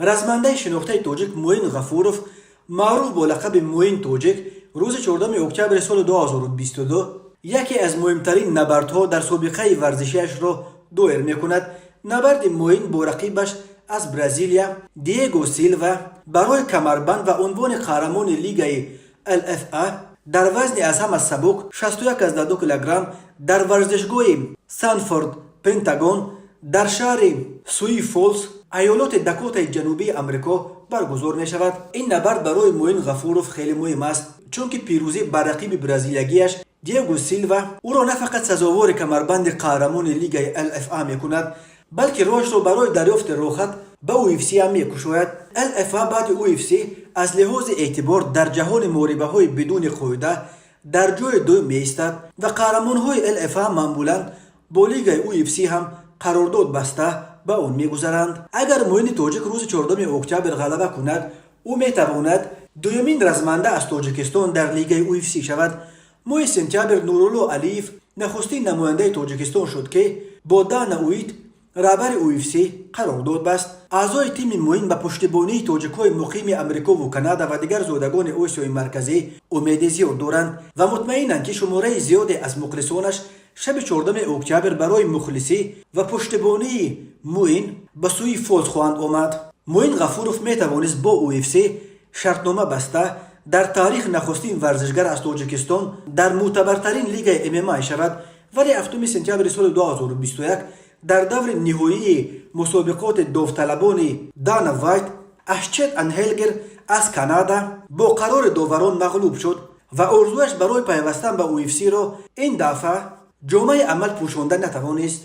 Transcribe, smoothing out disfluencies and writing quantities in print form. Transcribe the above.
رزمنده شناخته توجیک موین غفورов معروف با لقب موین توجیک روز 14 اکتبر سال 2022 یکی از مهمترین نبردها در سابقه ورزشیش را دایر میکند. نبرد موین با رقیبش از برزیلیا دیگو سیلوا برای کمربند و عنوان قهرمان لیگ LFA در وزن از هم سبک 61.2 کیلوگرم در ورزشگاه سانفورد پنتاگون در شهر سوی فولز ایالات داکوتای جنوبی آمریکا برگزار می شود. این نبرد برای موین غفورов خیلی مهم است چون که پیروزی بر رقیب برزیلیایش دیگو سیلوا او را نه فقط سزاوار کمربند قهرمان لیگ LFA می کند بلکه راهش را برای دریافت رخصت به UFC هم می کشاید. LFA بعد UFC از لحاظ اعتبار در جهان محاربه های بدون قاعده در جای دوم می ایستد و قهرمان های LFA معمولا با لیگ UFC هم قرارداد بسته به آن می گذرند. اگر موین توجیک روز 14 اکتبر غلبه کند او می تواند دومین رزمنده از تاجیکستان در لیگ UFC شود. ماه سپتامبر نورالله علیف نخستین نماینده تاجیکستان شد که با دانا وحید رهبر UFC قرارداد بست. اعضای تیم موین به پشتیبانی تاجیک‌های مقیم آمریکا و کانادا و دیگر زادگان آسیای مرکزی امید زیاد دارند و مطمئنند که شماره زیادی از مخلصانش شب 14 اکتبر برای مخلصی و پشتیبانی موین به سوی فوز خواهند آمد. موین غفورov می توانست با UFC شرطنامه بسته در تاریخ نخستین ورزشگر از تاجیکستان در معتبرترین لیگ MMA شود، ولی 7 سپتامبر سال 2021 در دور نهایی مسابقات داوطلبان دانا وایت اشچت انهلگر از کانادا با قرار داوران مغلوب شد و آرزویش برای پیوستن به UFC را این دفعه جامعه عمل پوشانده نتوانست.